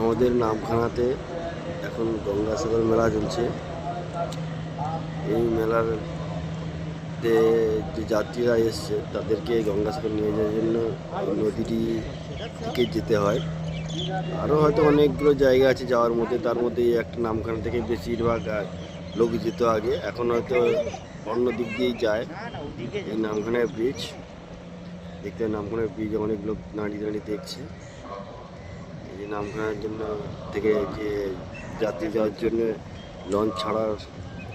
আমাদের নামখানাতে এখন গঙ্গাসাগর মেলা চলছে। এই মেলাতে যে যাত্রীরা এসছে তাদেরকে গঙ্গাসাগর নিয়ে যাওয়ার জন্য নদীটি থেকে যেতে হয়। আরও হয়তো অনেকগুলো জায়গা আছে যাওয়ার মধ্যে, তার মধ্যে একটা নামখানা থেকে বেশিরভাগ লোক যেত আগে, এখন হয়তো অন্য দিক দিয়েই যায়। এই নামখানার ব্রিজ দেখতে, নামখানার ব্রিজ অনেক লোক দাঁড়িয়ে দাঁড়িয়ে দেখছে। এই যে নামখানার জন্য থেকে যে যাত্রী যাওয়ার জন্য লঞ্চ ছাড়ার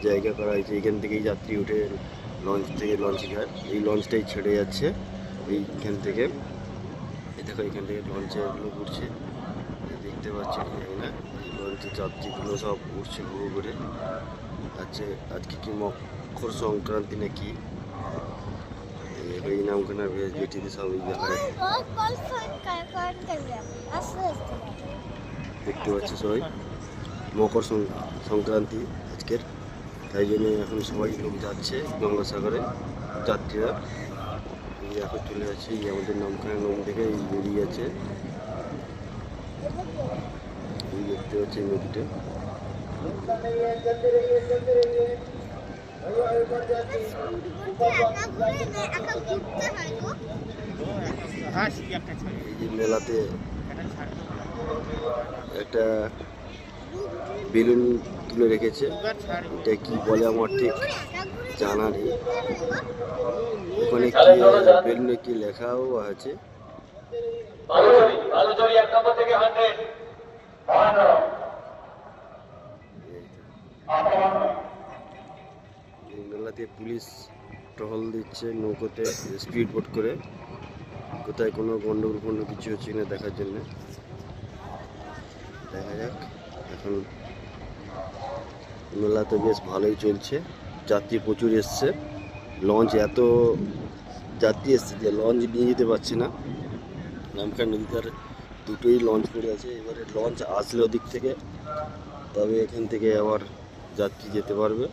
জায়গা করা হয়েছে, এখান থেকেই যাত্রী উঠে লঞ্চ থেকে লঞ্চে যায়। এই লঞ্চটাই ছেড়ে যাচ্ছে এইখান থেকে। এই দেখো এখান থেকে লঞ্চে লোক উঠছে, দেখতে পাচ্ছি না, এই লঞ্চের যাত্রীগুলো সব উঠছে ঘুরে ঘুরে। আজকে কি মকর সংক্রান্তি নাকি, এই নামখানার যেটিতে সবই দেখা দেখতে পাচ্ছি সবাই। মকর সংক্রান্তি আজকের, তাই জন্য এখন সবাই লোক যাচ্ছে গঙ্গাসাগরে যাত্রীরা। এখন চলে যাচ্ছে এই আমাদের নামখানা নম থেকে এই বেরিয়ে আছে, এই দেখতে পাচ্ছি নদীটা। এই যে মেলাতে একটা বেলুন তুলে রেখেছে, এটা কি বলে আমার ঠিক জানা নেই। ওখানে কি বেলুনে কি লেখাও আছে। মেলাতে পুলিশ টহল দিচ্ছে নৌকোতে স্পিড বোট করে, কোথায় কোনো গন্ডগোল কোনো কিছু হচ্ছে না দেখার জন্য। দেখা যাক, এখন মেলা তো বেশ ভালোই চলছে, যাত্রী প্রচুর এসছে। লঞ্চ এত যাত্রী এসছে যে লঞ্চ নিয়ে যেতে পারছে না। নামখানা নদীতে দুটোই লঞ্চ পড়ে আছে, এবারে লঞ্চ আসলে ওদিক থেকে, তবে এখান থেকে আবার যাত্রী যেতে পারবে।